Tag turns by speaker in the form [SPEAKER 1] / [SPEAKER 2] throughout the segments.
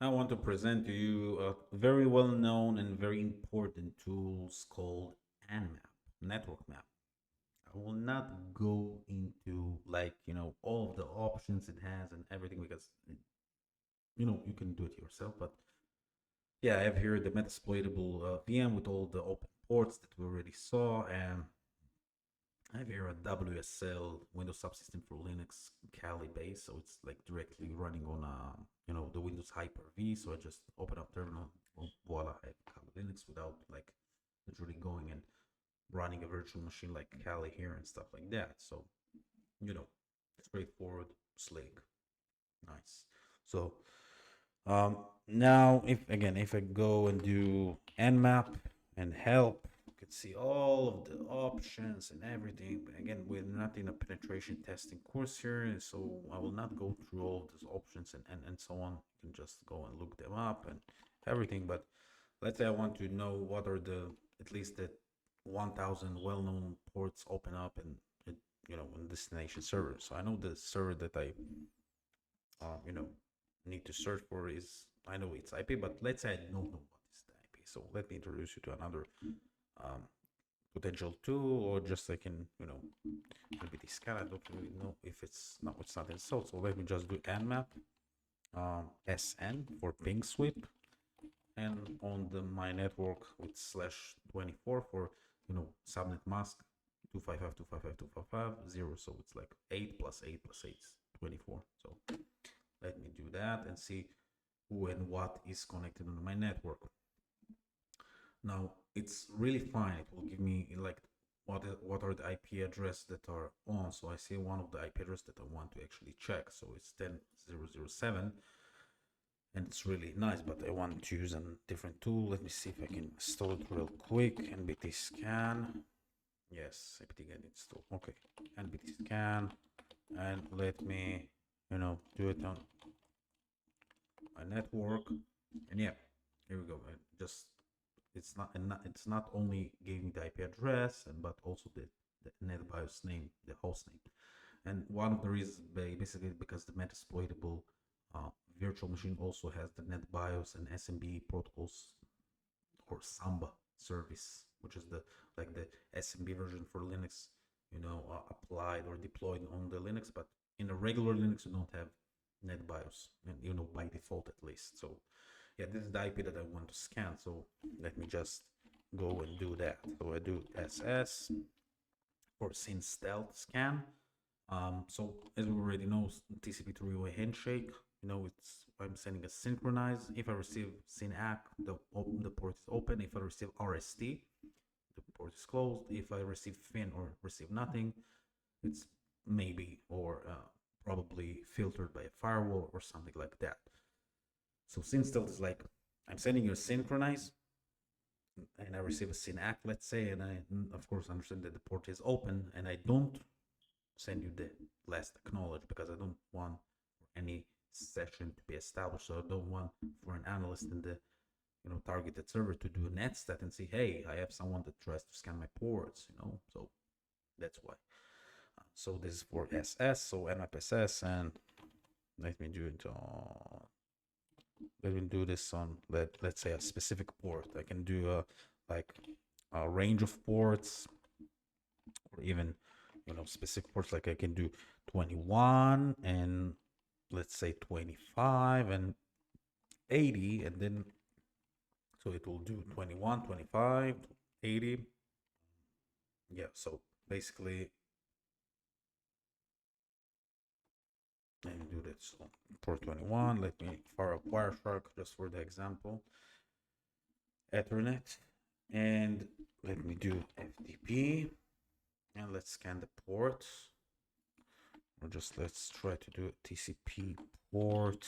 [SPEAKER 1] I want to present to you a very well-known and very important tools called Nmap, network map. I will not go into all of the options it has and everything because you can do it yourself. But yeah, I have here the metasploitable VM with all the open ports that we already saw, and I have here a WSL Windows subsystem for Linux Kali base, so it's like directly running on the Windows Hyper-V. So I just open up terminal, voila, I have Kali Linux without like literally going and running a virtual machine like Kali here and stuff like that. So straightforward, slick, nice. So now if I go and do Nmap and help, you can see all of the options and everything. But again, we're not in a penetration testing course here, so I will not go through all of these options and so on. You can just go and look them up and everything. But let's say I want to know what are at least the 1000 well-known ports open up and on destination server. So I know the server that I need to search for is, I know it's IP, but let's say I don't know what is the IP. So let me introduce you to another potential tool, or just like in NBTscan. I don't really know if it's not installed. So let me just do Nmap SN for ping sweep, and on my network with /24 for subnet mask 255.255.255.0. So it's like 8 plus 8 plus 8 is 24. So let me do that and see who and what is connected on my network. Now it's really fine. It will give me like what are the IP address that are on. So I see one of the IP address that I want to actually check. So it's 10.0.0.7, and it's really nice, but I want to use a different tool. Let me see if I can install it real quick. NBTscan. Yes, apt-get install. Okay, NBTscan, and let me do it on my network. And yeah, here we go. It's not only giving the IP address but also the NetBIOS name, the host name. And one of the reasons basically because the metasploitable virtual machine also has the NetBIOS and SMB protocols, or Samba service, which is the SMB version for Linux, applied or deployed on the Linux. But in a regular Linux, you don't have NetBIOS, and by default at least. So yeah, this is the IP that I want to scan. So let me just go and do that. So I do SS for SYN stealth scan. So as we already know, TCP three-way handshake. I'm sending a synchronize. If I receive SYN-ACK, the port is open. If I receive RST, the port is closed. If I receive FIN or receive nothing, it's maybe or probably filtered by a firewall or something like that. So SYN stealth is like, I'm sending you a synchronize and I receive a SYN-ACK, let's say, and I of course understand that the port is open, and I don't send you the last acknowledge because I don't want any session to be established. So I don't want for an analyst in the targeted server to do a netstat and say, hey, I have someone that tries to scan my ports, so that's why. So this is for SS, so Nmap SS, and let me do it on, let me do this on let's say a specific port. I can do a range of ports, or even specific ports. Like I can do 21 and let's say 25 and 80, and then so it will do 21, 25, 80. Yeah, so basically let me do this. So port 21, let me fire up Wireshark just for the example, Ethernet, and let me do FTP, and let's scan the ports, or just let's try to do TCP port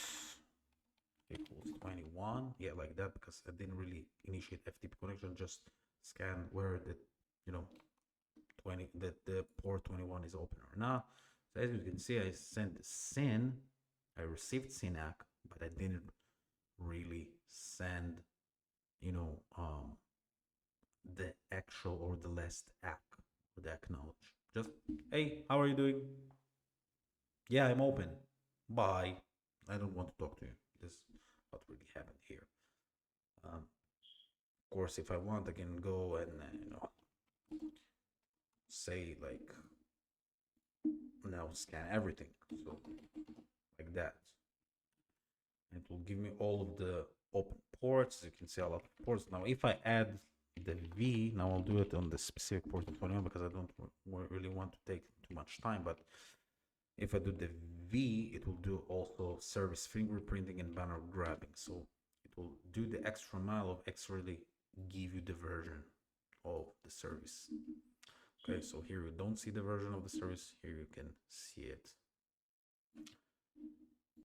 [SPEAKER 1] equals 21. Yeah, like that, because I didn't really initiate FTP connection, just scan where the 20 the port 21 is open or not. So as you can see, I sent SYN, I received SYN-ACK, but I didn't really send the actual or the last ACK, or the acknowledge. Just, hey, how are you doing? Yeah, I'm open. Bye. I don't want to talk to you. This is what really course, if I want, I can go and say like now scan everything, so like that. It will give me all of the open ports. You can see a lot of ports. Now if I add the V, now I'll do it on the specific port 21 because I don't really want to take too much time, but if I do the V, it will do also service fingerprinting and banner grabbing. So it will do the extra mile of actually give you the version of the service. Okay, so here you don't see the version of the service, here you can see it.